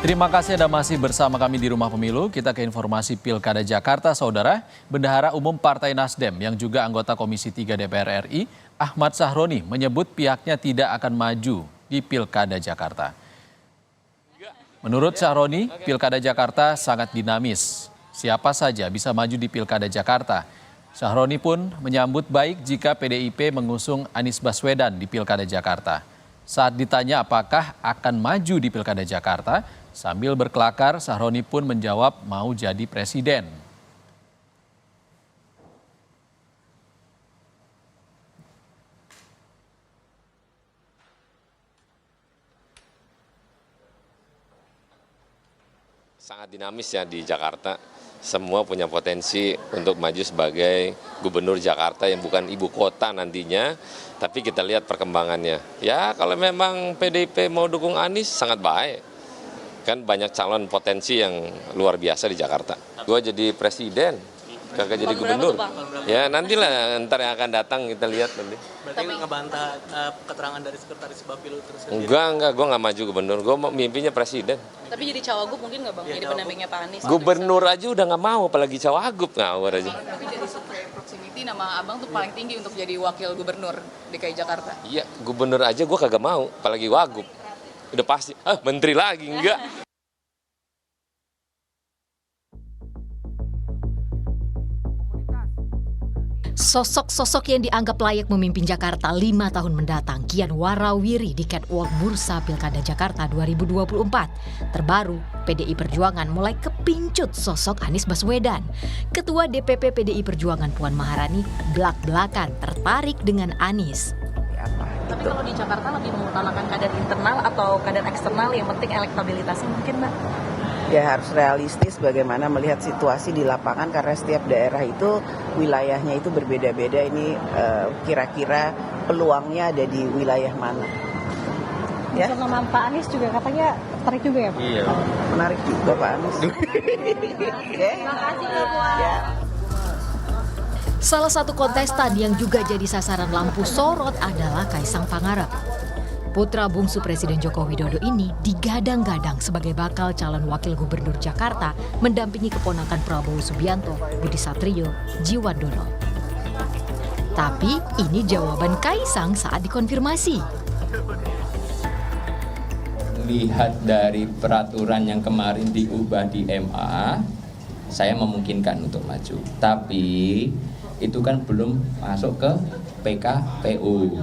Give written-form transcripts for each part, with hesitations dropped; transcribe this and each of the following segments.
Terima kasih Anda masih bersama kami di Rumah Pemilu. Kita ke informasi Pilkada Jakarta, Saudara. Bendahara Umum Partai Nasdem yang juga anggota Komisi 3 DPR RI, Ahmad Sahroni, menyebut pihaknya tidak akan maju di Pilkada Jakarta. Menurut Sahroni, Pilkada Jakarta sangat dinamis. Siapa saja bisa maju di Pilkada Jakarta. Sahroni pun menyambut baik jika PDIP mengusung Anies Baswedan di Pilkada Jakarta. Saat ditanya apakah akan maju di Pilkada Jakarta, sambil berkelakar, Sahroni pun menjawab mau jadi presiden. Sangat dinamis ya di Jakarta. Semua punya potensi untuk maju sebagai gubernur Jakarta yang bukan ibu kota nantinya. Tapi kita lihat perkembangannya. Ya kalau memang PDIP mau dukung Anies sangat baik. Kan banyak calon potensi yang luar biasa di Jakarta. Gue jadi presiden, kagak jadi gubernur. Ya nantilah, ntar yang akan datang kita lihat nanti. Berarti ngebantah keterangan dari sekretaris Bapilu tersebut? Enggak, gue nggak maju gubernur, gue mimpinya presiden. Tapi jadi cawagup mungkin nggak Bang, jadi pendampingnya Pak Anies? Gubernur aja udah nggak mau, apalagi cawagup, ngawur aja. Tapi jadi survei proximity nama Abang tuh paling tinggi untuk jadi wakil gubernur DKI Jakarta. Iya, gubernur aja gue kagak mau, apalagi wagub. Udah pasti, menteri lagi, enggak. Sosok-sosok yang dianggap layak memimpin Jakarta 5 tahun mendatang kian warawiri di catwalk Bursa Pilkada Jakarta 2024. Terbaru, PDI Perjuangan mulai kepincut sosok Anies Baswedan. Ketua DPP PDI Perjuangan Puan Maharani belak-belakan tertarik dengan Anies. Tapi kalau di Jakarta lebih mengutamakan kader internal atau kader eksternal, yang penting elektabilitasnya mungkin, Mbak? Ya harus realistis bagaimana melihat situasi di lapangan karena setiap daerah itu wilayahnya itu berbeda-beda. Ini kira-kira peluangnya ada di wilayah mana? Ya. Nama Pak Anies juga katanya tertarik juga ya Pak? Iya. Menarik juga Pak Anies. Terima kasih Pak. Ya. Salah satu kontestan yang juga jadi sasaran lampu sorot adalah Kaisang Pangarep. Putra bungsu Presiden Joko Widodo ini digadang-gadang sebagai bakal calon wakil gubernur Jakarta mendampingi keponakan Prabowo Subianto, Budi Satrio, Jiwandono. Tapi ini jawaban Kaisang saat dikonfirmasi. Lihat dari peraturan yang kemarin diubah di MA, saya memungkinkan untuk maju. Tapi itu kan belum masuk ke PKPU.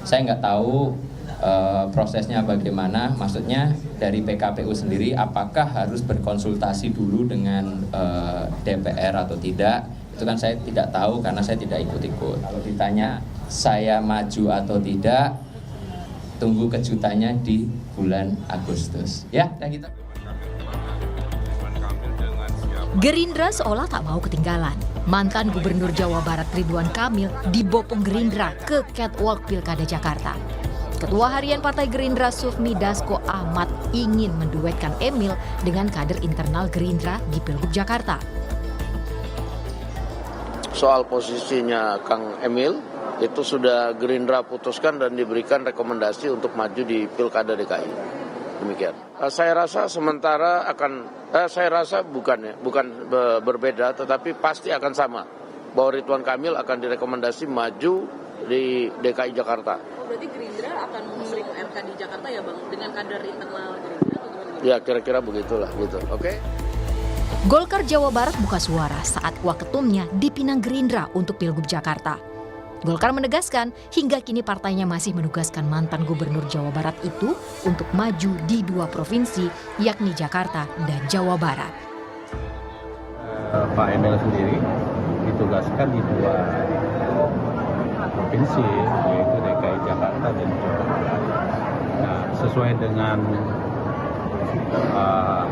Saya nggak tahu prosesnya bagaimana, maksudnya dari PKPU sendiri apakah harus berkonsultasi dulu dengan DPR atau tidak, itu kan saya tidak tahu karena saya tidak ikut-ikut. Kalau ditanya saya maju atau tidak, tunggu kejutannya di bulan Agustus. Ya, dan kita Gerindra seolah tak mau ketinggalan. Mantan Gubernur Jawa Barat Ridwan Kamil dibopong Gerindra ke catwalk Pilkada Jakarta. Ketua Harian Partai Gerindra Sufmi Dasko Ahmad ingin menduetkan Emil dengan kader internal Gerindra di Pilgub Jakarta. Soal posisinya Kang Emil itu sudah Gerindra putuskan dan diberikan rekomendasi untuk maju di Pilkada DKI. Demikian. Saya rasa sementara bukan berbeda, tetapi pasti akan sama. Bahwa Ridwan Kamil akan direkomendasi maju di DKI Jakarta. Berarti Gerindra akan mengusung MK di Jakarta ya Bang, dengan kader internal Gerindra atau gimana? Ya kira-kira begitulah gitu, oke? Golkar Jawa Barat buka suara saat waketumnya dipinang Gerindra untuk Pilgub Jakarta. Golkar menegaskan hingga kini partainya masih menugaskan mantan Gubernur Jawa Barat itu untuk maju di 2 provinsi, yakni Jakarta dan Jawa Barat. Pak Emil sendiri ditugaskan di 2 provinsi, yaitu DKI Jakarta dan Jawa Barat. Nah, sesuai dengan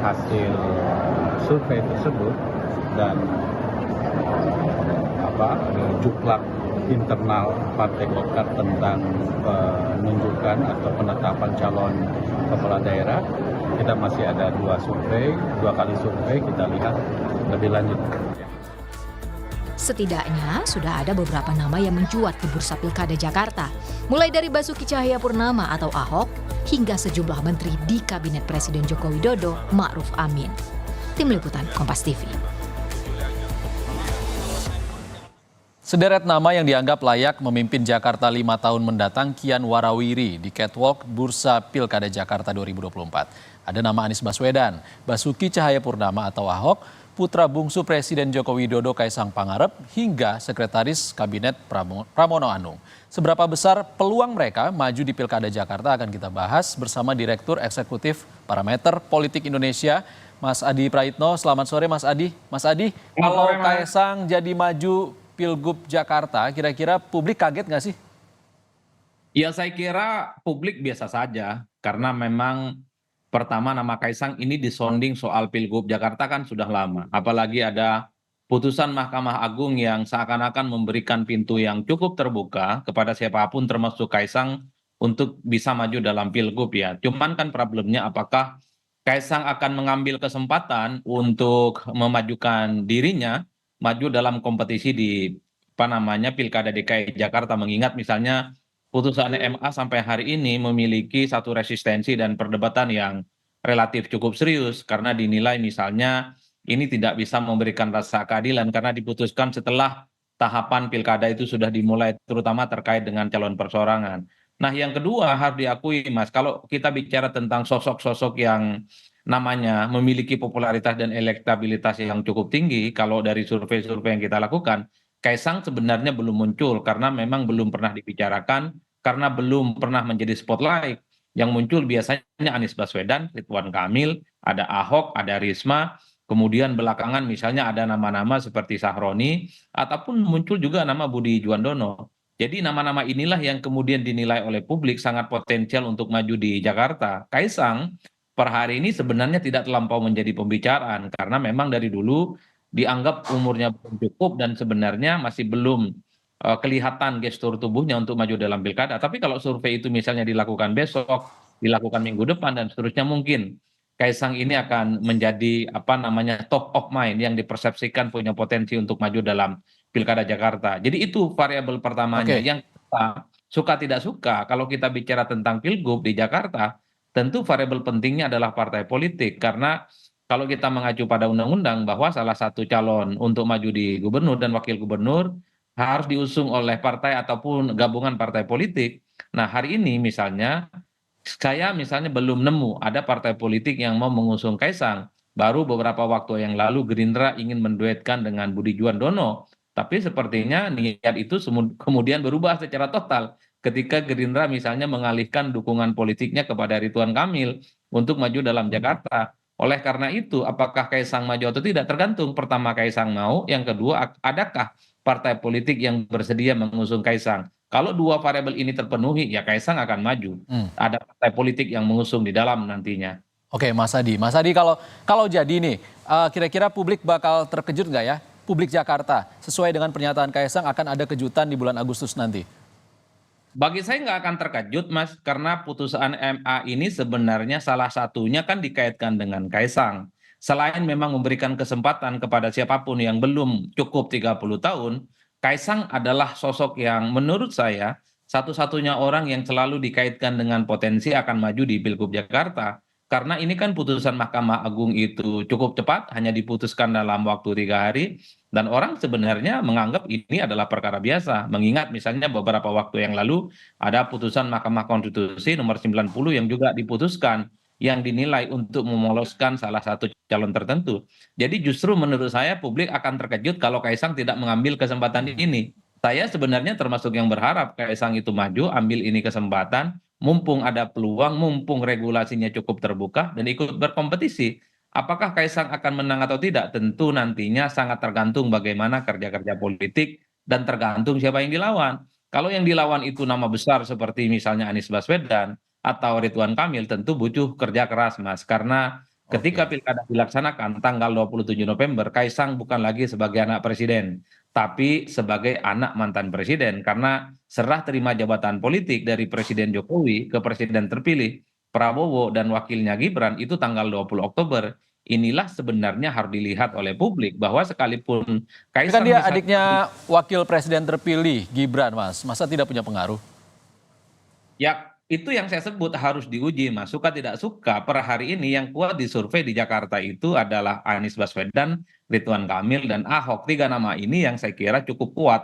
hasil survei tersebut dan juklak internal Partai Golkar tentang penunjukan atau penetapan calon kepala daerah, kita masih ada 2 kali survei, kita lihat lebih lanjut. Setidaknya sudah ada beberapa nama yang mencuat di bursa Pilkada Jakarta. Mulai dari Basuki Cahayapurnama atau Ahok, hingga sejumlah menteri di Kabinet Presiden Joko Widodo, Ma'ruf Amin. Tim Liputan Kompas TV. Sederet nama yang dianggap layak memimpin Jakarta 5 tahun mendatang kian warawiri di catwalk Bursa Pilkada Jakarta 2024. Ada nama Anies Baswedan, Basuki Cahayapurnama atau Ahok, putra bungsu Presiden Joko Widodo Kaisang Pangarep, hingga Sekretaris Kabinet Pramono Anung. Seberapa besar peluang mereka maju di Pilkada Jakarta akan kita bahas bersama Direktur Eksekutif Parameter Politik Indonesia, Mas Adi Praitno. Selamat sore Mas Adi. Mas Adi, kalau Kaisang jadi maju Pilgub Jakarta, kira-kira publik kaget nggak sih? Ya saya kira publik biasa saja, karena memang pertama nama Kaisang ini disonding soal Pilgub Jakarta kan sudah lama. Apalagi ada putusan Mahkamah Agung yang seakan-akan memberikan pintu yang cukup terbuka kepada siapapun termasuk Kaisang untuk bisa maju dalam Pilgub ya. Cuman kan problemnya apakah Kaisang akan mengambil kesempatan untuk memajukan dirinya maju dalam kompetisi di Pilkada DKI Jakarta, mengingat misalnya putusan MA sampai hari ini memiliki satu resistensi dan perdebatan yang relatif cukup serius karena dinilai misalnya ini tidak bisa memberikan rasa keadilan karena diputuskan setelah tahapan pilkada itu sudah dimulai, terutama terkait dengan calon perseorangan. Nah yang kedua harus diakui Mas, kalau kita bicara tentang sosok-sosok yang namanya memiliki popularitas dan elektabilitas yang cukup tinggi, kalau dari survei-survei yang kita lakukan, Kaisang sebenarnya belum muncul karena memang belum pernah dibicarakan, karena belum pernah menjadi spotlight. Yang muncul biasanya Anies Baswedan, Ridwan Kamil, ada Ahok, ada Risma, kemudian belakangan misalnya ada nama-nama seperti Sahroni, ataupun muncul juga nama Budi Juandono. Jadi nama-nama inilah yang kemudian dinilai oleh publik sangat potensial untuk maju di Jakarta. Kaisang per hari ini sebenarnya tidak terlampau menjadi pembicaraan, karena memang dari dulu dianggap umurnya belum cukup dan sebenarnya masih belum kelihatan gestur tubuhnya untuk maju dalam pilkada. Tapi kalau survei itu misalnya dilakukan besok, dilakukan minggu depan dan seterusnya, mungkin Kaisang ini akan menjadi top of mind yang dipersepsikan punya potensi untuk maju dalam pilkada Jakarta. Jadi itu variabel pertamanya. Yang kita suka tidak suka kalau kita bicara tentang pilgub di Jakarta, tentu variabel pentingnya adalah partai politik, karena kalau kita mengacu pada undang-undang bahwa salah satu calon untuk maju di gubernur dan wakil gubernur harus diusung oleh partai ataupun gabungan partai politik. Nah hari ini misalnya, saya misalnya belum nemu ada partai politik yang mau mengusung Kaisang. Baru beberapa waktu yang lalu Gerindra ingin menduetkan dengan Budi Juandono. Tapi sepertinya niat itu kemudian berubah secara total ketika Gerindra misalnya mengalihkan dukungan politiknya kepada Ridwan Kamil untuk maju dalam Jakarta. Oleh karena itu, apakah Kaisang maju atau tidak tergantung. Pertama Kaisang mau, yang kedua adakah partai politik yang bersedia mengusung Kaisang. Kalau dua variabel ini terpenuhi, ya Kaisang akan maju. Ada partai politik yang mengusung di dalam nantinya. Oke Mas Adi, kalau jadi nih, kira-kira publik bakal terkejut nggak ya? Publik Jakarta, sesuai dengan pernyataan Kaisang akan ada kejutan di bulan Agustus nanti. Bagi saya nggak akan terkejut Mas, karena putusan MA ini sebenarnya salah satunya kan dikaitkan dengan Kaisang. Selain memang memberikan kesempatan kepada siapapun yang belum cukup 30 tahun, Kaisang adalah sosok yang menurut saya satu-satunya orang yang selalu dikaitkan dengan potensi akan maju di Pilgub Jakarta. Karena ini kan putusan Mahkamah Agung itu cukup cepat, hanya diputuskan dalam waktu 3 hari. Dan orang sebenarnya menganggap ini adalah perkara biasa. Mengingat misalnya beberapa waktu yang lalu ada putusan Mahkamah Konstitusi nomor 90 yang juga diputuskan, yang dinilai untuk memoloskan salah satu calon tertentu. Jadi justru menurut saya publik akan terkejut kalau Kaisang tidak mengambil kesempatan ini. Saya sebenarnya termasuk yang berharap Kaisang itu maju, ambil ini kesempatan, mumpung ada peluang, mumpung regulasinya cukup terbuka dan ikut berkompetisi. Apakah Kaisang akan menang atau tidak? Tentu nantinya sangat tergantung bagaimana kerja-kerja politik dan tergantung siapa yang dilawan. Kalau yang dilawan itu nama besar seperti misalnya Anies Baswedan atau Ridwan Kamil, tentu butuh kerja keras Mas. Karena ketika pilkada dilaksanakan tanggal 27 November, Kaisang bukan lagi sebagai anak presiden, tapi sebagai anak mantan presiden. Karena serah terima jabatan politik dari Presiden Jokowi ke presiden terpilih Prabowo dan wakilnya Gibran itu tanggal 20 Oktober. inilah sebenarnya harus dilihat oleh publik bahwa sekalipun Tapi kan Kaisang dia misalnya adiknya wakil presiden terpilih, Gibran, Mas. Masa tidak punya pengaruh? ya, itu yang saya sebut harus diuji, Mas. Suka tidak suka, per hari ini yang kuat di survei di Jakarta itu adalah Anies Baswedan, Ridwan Kamil, dan Ahok. Tiga nama ini yang saya kira cukup kuat.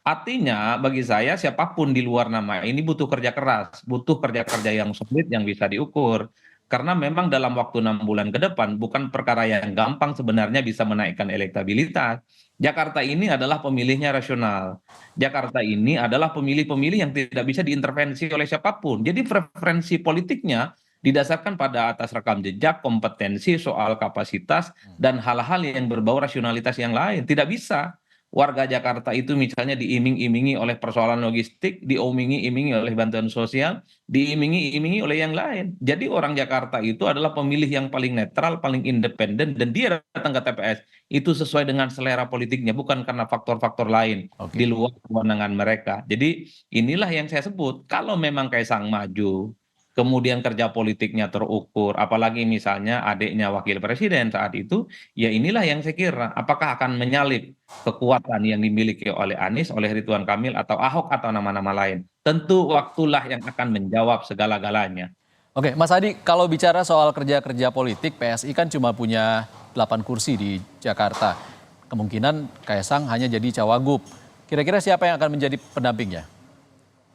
Artinya bagi saya siapapun di luar nama ini butuh kerja keras, butuh kerja-kerja yang solid yang bisa diukur. Karena memang dalam waktu 6 bulan ke depan bukan perkara yang gampang sebenarnya bisa menaikkan elektabilitas. Jakarta ini adalah pemilihnya rasional. Jakarta ini adalah pemilih-pemilih yang tidak bisa diintervensi oleh siapapun. Jadi preferensi politiknya didasarkan pada atas rekam jejak, kompetensi, soal kapasitas, dan hal-hal yang berbau rasionalitas yang lain. Tidak bisa warga Jakarta itu misalnya diiming-imingi oleh persoalan logistik, diiming-imingi oleh bantuan sosial, diiming-imingi oleh yang lain. Jadi orang Jakarta itu adalah pemilih yang paling netral, paling independen, dan dia datang ke TPS itu sesuai dengan selera politiknya, bukan karena faktor-faktor lain di luar kewenangan mereka. Jadi inilah yang saya sebut, kalau memang Kaisang maju, kemudian kerja politiknya terukur, apalagi misalnya adiknya wakil presiden saat itu, ya inilah yang saya kira, apakah akan menyalip kekuatan yang dimiliki oleh Anies, oleh Ridwan Kamil, atau Ahok, atau nama-nama lain. Tentu waktulah yang akan menjawab segala-galanya. Oke, Mas Adi, kalau bicara soal kerja-kerja politik, PSI kan cuma punya 8 kursi di Jakarta. Kemungkinan Kaisang hanya jadi cawagup. Kira-kira siapa yang akan menjadi pendampingnya?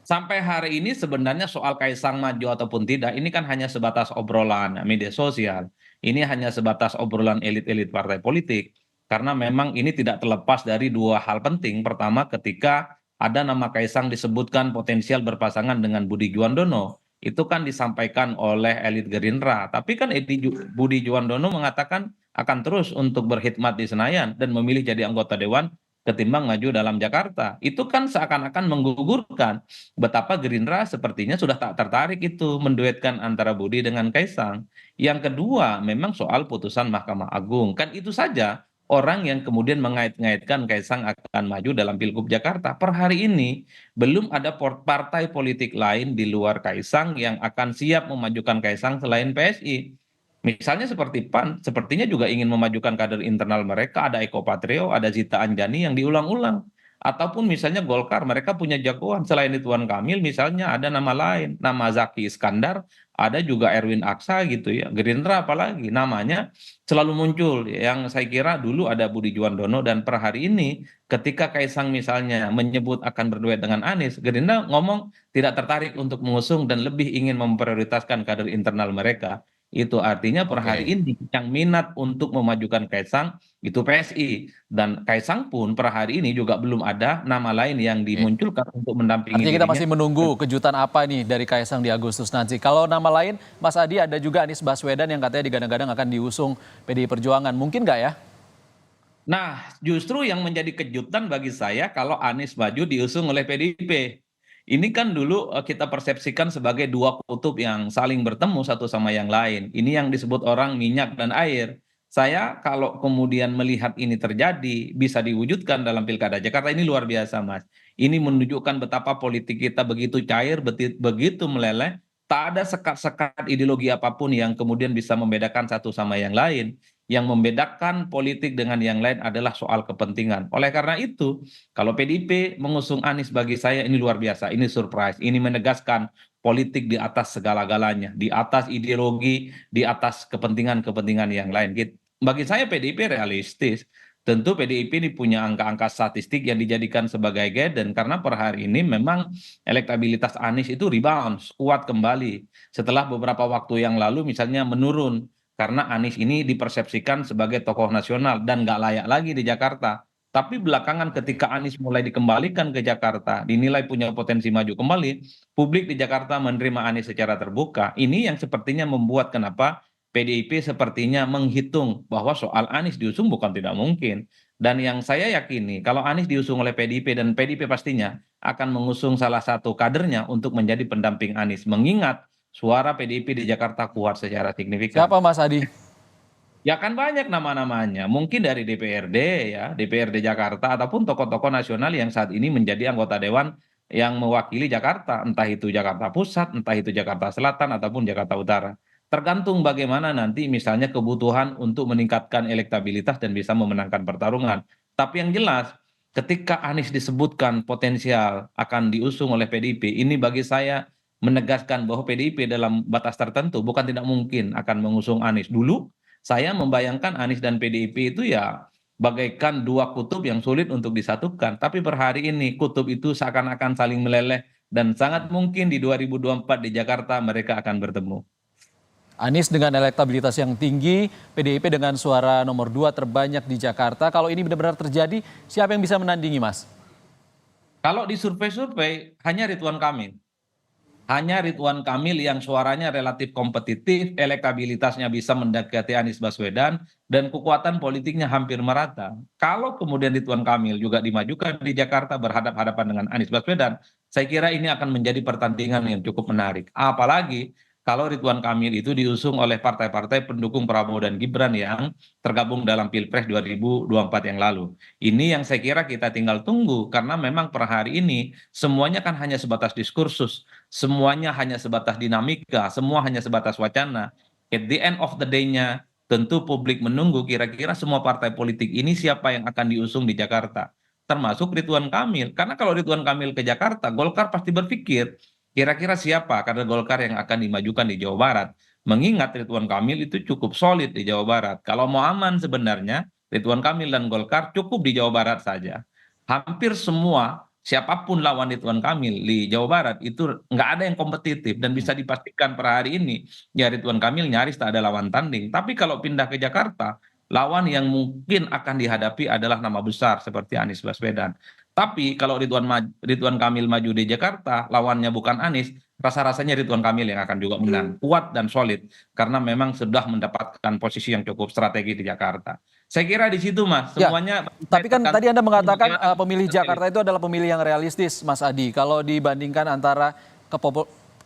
Sampai hari ini sebenarnya soal Kaisang maju ataupun tidak, ini kan hanya sebatas obrolan media sosial. Ini hanya sebatas obrolan elit-elit partai politik. Karena memang ini tidak terlepas dari dua hal penting. Pertama, ketika ada nama Kaisang disebutkan potensial berpasangan dengan Budi Juandono, itu kan disampaikan oleh elit Gerindra. Tapi kan Budi Juandono mengatakan akan terus untuk berkhidmat di Senayan dan memilih jadi anggota dewan ketimbang maju dalam Jakarta. Itu kan seakan-akan menggugurkan betapa Gerindra sepertinya sudah tak tertarik itu menduetkan antara Budi dengan Kaisang. Yang kedua, memang soal putusan Mahkamah Agung. Kan itu saja orang yang kemudian mengait-ngaitkan Kaisang akan maju dalam Pilgub Jakarta. Per hari ini belum ada partai politik lain di luar Kaisang yang akan siap memajukan Kaisang selain PSI. Misalnya seperti PAN, sepertinya juga ingin memajukan kader internal mereka, ada Eko Patrio, ada Zita Anjani yang diulang-ulang. Ataupun misalnya Golkar, mereka punya jagoan, selain Ridwan Kamil misalnya ada nama lain, nama Zaki Iskandar, ada juga Erwin Aksa gitu ya, Gerindra apalagi, namanya selalu muncul, yang saya kira dulu ada Budi Juandono, dan per hari ini ketika Kaisang misalnya menyebut akan berduet dengan Anies, Gerindra ngomong tidak tertarik untuk mengusung dan lebih ingin memprioritaskan kader internal mereka. Itu artinya per hari ini yang minat untuk memajukan Kaisang itu PSI, dan Kaisang pun per hari ini juga belum ada nama lain yang dimunculkan untuk mendampingi Artinya kita dirinya. masih menunggu kejutan apa nih dari Kaisang di Agustus nanti. Kalau nama lain, Mas Adi, ada juga Anies Baswedan yang katanya digadang-gadang akan diusung PDI Perjuangan. Mungkin nggak ya? Nah, justru yang menjadi kejutan bagi saya kalau Anies maju diusung oleh PDIP. Ini kan dulu kita persepsikan sebagai dua kutub yang saling bertemu satu sama yang lain. Ini yang disebut orang minyak dan air. Saya kalau kemudian melihat ini terjadi, bisa diwujudkan dalam Pilkada Jakarta, ini luar biasa, Mas. Ini menunjukkan betapa politik kita begitu cair, begitu meleleh, tak ada sekat-sekat ideologi apapun yang kemudian bisa membedakan satu sama yang lain. Yang membedakan politik dengan yang lain adalah soal kepentingan. Oleh karena itu, kalau PDIP mengusung Anies bagi saya ini luar biasa, ini surprise, ini menegaskan politik di atas segala-galanya, di atas ideologi, di atas kepentingan-kepentingan yang lain. Bagi saya PDIP realistis. Tentu PDIP ini punya angka-angka statistik yang dijadikan sebagai guidance karena per hari ini memang elektabilitas Anies itu rebound, kuat kembali. Setelah beberapa waktu yang lalu misalnya menurun, karena Anies ini dipersepsikan sebagai tokoh nasional dan nggak layak lagi di Jakarta. Tapi belakangan ketika Anies mulai dikembalikan ke Jakarta, dinilai punya potensi maju kembali, publik di Jakarta menerima Anies secara terbuka. Ini yang sepertinya membuat kenapa PDIP sepertinya menghitung bahwa soal Anies diusung bukan tidak mungkin. Dan yang saya yakini, kalau Anies diusung oleh PDIP dan PDIP pastinya akan mengusung salah satu kadernya untuk menjadi pendamping Anies. Mengingat suara PDIP di Jakarta kuat secara signifikan. Siapa Mas Adi? Ya kan banyak nama-namanya, mungkin dari DPRD ya, DPRD Jakarta ataupun tokoh-tokoh nasional yang saat ini menjadi anggota dewan yang mewakili Jakarta, entah itu Jakarta Pusat, entah itu Jakarta Selatan ataupun Jakarta Utara. Tergantung bagaimana nanti misalnya kebutuhan untuk meningkatkan elektabilitas dan bisa memenangkan pertarungan. Tapi yang jelas, ketika Anies disebutkan potensial akan diusung oleh PDIP, ini bagi saya menegaskan bahwa PDIP dalam batas tertentu bukan tidak mungkin akan mengusung Anies. Dulu saya membayangkan Anies dan PDIP itu ya bagaikan dua kutub yang sulit untuk disatukan. Tapi per hari ini kutub itu seakan-akan saling meleleh dan sangat mungkin di 2024 di Jakarta mereka akan bertemu. Anies dengan elektabilitas yang tinggi, PDIP dengan suara nomor 2 terbanyak di Jakarta. Kalau ini benar-benar terjadi, siapa yang bisa menandingi, Mas? Kalau di survei-survei hanya Ridwan Kamil. Hanya Ridwan Kamil yang suaranya relatif kompetitif, elektabilitasnya bisa mendekati Anies Baswedan, dan kekuatan politiknya hampir merata. Kalau kemudian Ridwan Kamil juga dimajukan di Jakarta berhadapan-hadapan dengan Anies Baswedan, saya kira ini akan menjadi pertandingan yang cukup menarik. Apalagi kalau Ridwan Kamil itu diusung oleh partai-partai pendukung Prabowo dan Gibran yang tergabung dalam Pilpres 2024 yang lalu. Ini yang saya kira kita tinggal tunggu, karena memang per hari ini semuanya kan hanya sebatas diskursus, semuanya hanya sebatas dinamika, semua hanya sebatas wacana. At the end of the day-nya, tentu publik menunggu kira-kira semua partai politik ini siapa yang akan diusung di Jakarta. Termasuk Ridwan Kamil. Karena kalau Ridwan Kamil ke Jakarta, Golkar pasti berpikir, kira-kira siapa kader Golkar yang akan dimajukan di Jawa Barat. Mengingat Ridwan Kamil itu cukup solid di Jawa Barat. Kalau mau aman sebenarnya, Ridwan Kamil dan Golkar cukup di Jawa Barat saja. Hampir semua, siapapun lawan Ridwan Kamil di Jawa Barat, itu nggak ada yang kompetitif. Dan bisa dipastikan per hari ini, ya Ridwan Kamil nyaris tak ada lawan tanding. Tapi kalau pindah ke Jakarta, lawan yang mungkin akan dihadapi adalah nama besar seperti Anies Baswedan. Tapi kalau Ridwan Kamil maju di Jakarta, lawannya bukan Anies, rasa-rasanya Ridwan Kamil yang akan juga menang. Kuat dan solid, karena memang sudah mendapatkan posisi yang cukup strategi di Jakarta. Saya kira di situ, Mas, semuanya. Ya, tapi kan tadi Anda mengatakan pemilih Jakarta itu adalah pemilih yang realistis, Mas Adi. Kalau dibandingkan antara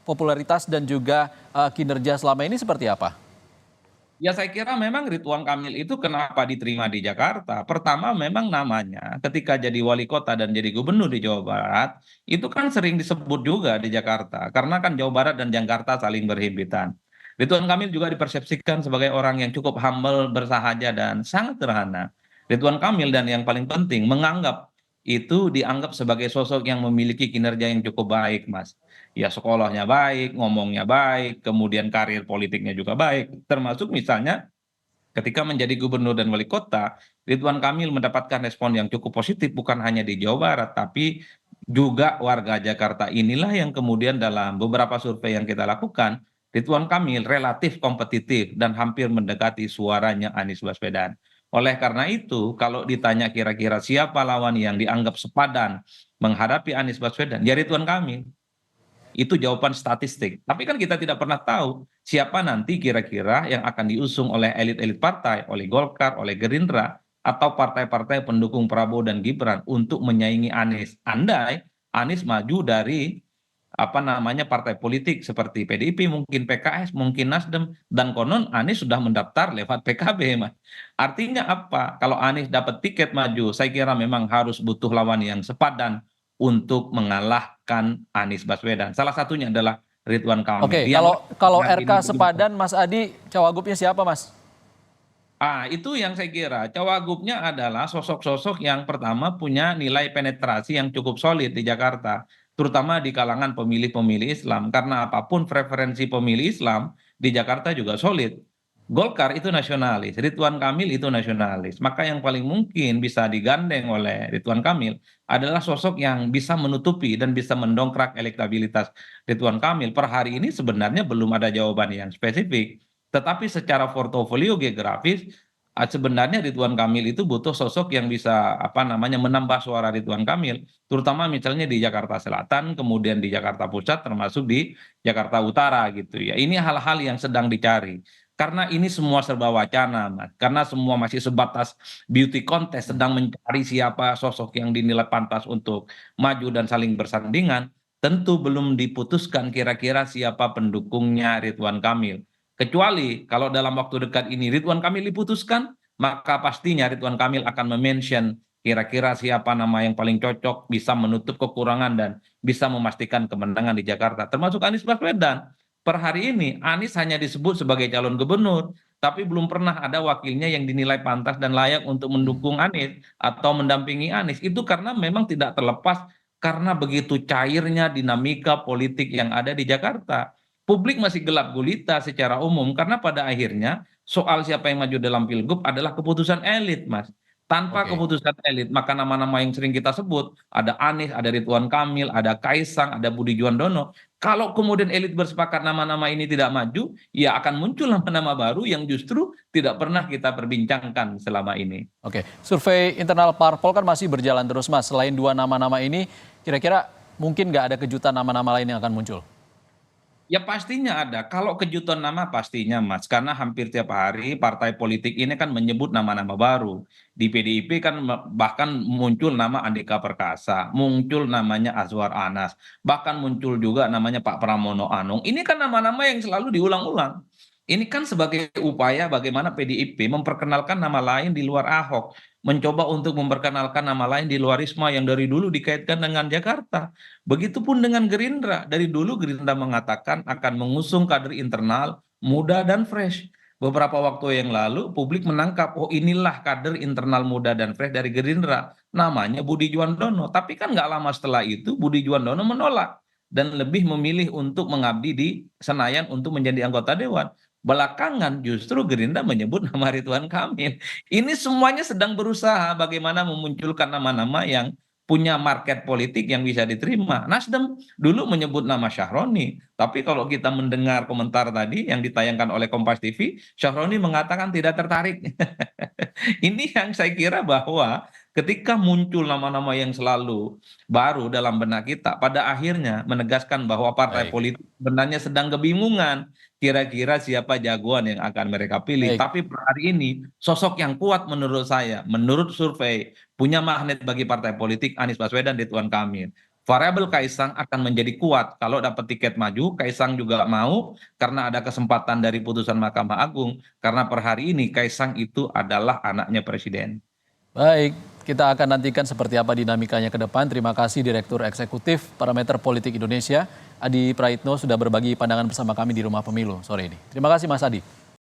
popularitas dan juga kinerja selama ini seperti apa? Ya saya kira memang Ridwan Kamil itu kenapa diterima di Jakarta. Pertama memang namanya ketika jadi wali kota dan jadi gubernur di Jawa Barat, itu kan sering disebut juga di Jakarta. Karena kan Jawa Barat dan Jakarta saling berhimpitan. Ridwan Kamil juga dipersepsikan sebagai orang yang cukup humble, bersahaja, dan sangat sederhana. Ridwan Kamil dan yang paling penting menganggap itu dianggap sebagai sosok yang memiliki kinerja yang cukup baik, Mas. Ya sekolahnya baik, ngomongnya baik, kemudian karir politiknya juga baik. Termasuk misalnya ketika menjadi gubernur dan wali kota, Ridwan Kamil mendapatkan respon yang cukup positif bukan hanya di Jawa Barat, tapi juga warga Jakarta inilah yang kemudian dalam beberapa survei yang kita lakukan, Ridwan Kamil relatif kompetitif dan hampir mendekati suaranya Anies Baswedan. Oleh karena itu, kalau ditanya kira-kira siapa lawan yang dianggap sepadan menghadapi Anies Baswedan, ya Ridwan Kamil. Itu jawaban statistik. Tapi kan kita tidak pernah tahu siapa nanti kira-kira yang akan diusung oleh elit-elit partai, oleh Golkar, oleh Gerindra, atau partai-partai pendukung Prabowo dan Gibran untuk menyaingi Anies. Andai Anies maju dari partai politik seperti PDIP, mungkin PKS, mungkin Nasdem, dan konon Anies sudah mendaftar lewat PKB, Mas. Artinya apa? Kalau Anies dapat tiket maju, saya kira memang harus butuh lawan yang sepadan untuk mengalahkan Anies Baswedan. Salah satunya adalah Ridwan Kamil. Oke, kalau RK sepadan, Mas Adi, cawagupnya siapa, Mas? Itu yang saya kira cawagupnya adalah sosok-sosok yang pertama punya nilai penetrasi yang cukup solid di Jakarta, terutama di kalangan pemilih-pemilih Islam. Karena apapun preferensi pemilih Islam, di Jakarta juga solid. Golkar itu nasionalis, Ridwan Kamil itu nasionalis. Maka yang paling mungkin bisa digandeng oleh Ridwan Kamil adalah sosok yang bisa menutupi dan bisa mendongkrak elektabilitas Ridwan Kamil. Per hari ini sebenarnya belum ada jawaban yang spesifik. Tetapi secara portofolio geografis, sebenarnya Ridwan Kamil itu butuh sosok yang bisa menambah suara Ridwan Kamil, terutama misalnya di Jakarta Selatan, kemudian di Jakarta Pusat, termasuk di Jakarta Utara gitu ya. Ini hal-hal yang sedang dicari. Karena ini semua serba wacana, Mas. Karena semua masih sebatas beauty contest, sedang mencari siapa sosok yang dinilai pantas untuk maju dan saling bersandingan, tentu belum diputuskan kira-kira siapa pendukungnya Ridwan Kamil. Kecuali kalau dalam waktu dekat ini Ridwan Kamil diputuskan, maka pastinya Ridwan Kamil akan mention kira-kira siapa nama yang paling cocok bisa menutup kekurangan dan bisa memastikan kemenangan di Jakarta, termasuk Anies Baswedan. Per hari ini Anies hanya disebut sebagai calon gubernur, tapi belum pernah ada wakilnya yang dinilai pantas dan layak untuk mendukung Anies atau mendampingi Anies. Itu karena memang tidak terlepas karena begitu cairnya dinamika politik yang ada di Jakarta. Publik masih gelap gulita secara umum karena pada akhirnya soal siapa yang maju dalam pilgub adalah keputusan elit, Mas. Tanpa keputusan elit, maka nama-nama yang sering kita sebut, ada Anies, ada Ridwan Kamil, ada Kaisang, ada Budi Juandono. Kalau kemudian elit bersepakat nama-nama ini tidak maju, ya akan muncul nama-nama baru yang justru tidak pernah kita perbincangkan selama ini. Oke, survei internal parpol kan masih berjalan terus, Mas. Selain dua nama-nama ini, kira-kira mungkin nggak ada kejutan nama-nama lain yang akan muncul? Ya pastinya ada. Kalau kejutan nama pastinya, Mas. Karena hampir tiap hari partai politik ini kan menyebut nama-nama baru. Di PDIP kan bahkan muncul nama Andika Perkasa, muncul namanya Azwar Anas, bahkan muncul juga namanya Pak Pramono Anung. Ini kan nama-nama yang selalu diulang-ulang. Ini kan sebagai upaya bagaimana PDIP memperkenalkan nama lain di luar Ahok, mencoba untuk memperkenalkan nama lain di luar Risma yang dari dulu dikaitkan dengan Jakarta. Begitupun dengan Gerindra, dari dulu Gerindra mengatakan akan mengusung kader internal muda dan fresh. Beberapa waktu yang lalu publik menangkap, oh inilah kader internal muda dan fresh dari Gerindra, namanya Budi Juandono. Tapi kan nggak lama setelah itu Budi Juandono menolak dan lebih memilih untuk mengabdi di Senayan untuk menjadi anggota dewan. Belakangan justru Gerindra menyebut nama Ridwan Kamil. Ini semuanya sedang berusaha bagaimana memunculkan nama-nama yang punya market politik yang bisa diterima. Nasdem dulu menyebut nama Syahroni, tapi kalau kita mendengar komentar tadi yang ditayangkan oleh Kompas TV, Syahroni mengatakan tidak tertarik. Ini yang saya kira bahwa ketika muncul nama-nama yang selalu baru dalam benak kita, pada akhirnya menegaskan bahwa partai politik sebenarnya sedang kebingungan kira-kira siapa jagoan yang akan mereka pilih. Tapi per hari ini sosok yang kuat menurut saya, menurut survei, punya magnet bagi partai politik Anies Baswedan, Ridwan Kamil. Variabel Kaisang akan menjadi kuat kalau dapat tiket maju. Kaisang juga mau karena ada kesempatan dari putusan Mahkamah Agung. Karena per hari ini Kaisang itu adalah anaknya presiden. Baik, kita akan nantikan seperti apa dinamikanya ke depan. Terima kasih Direktur Eksekutif Parameter Politik Indonesia, Adi Praitno, sudah berbagi pandangan bersama kami di Rumah Pemilu sore ini. Terima kasih Mas Adi.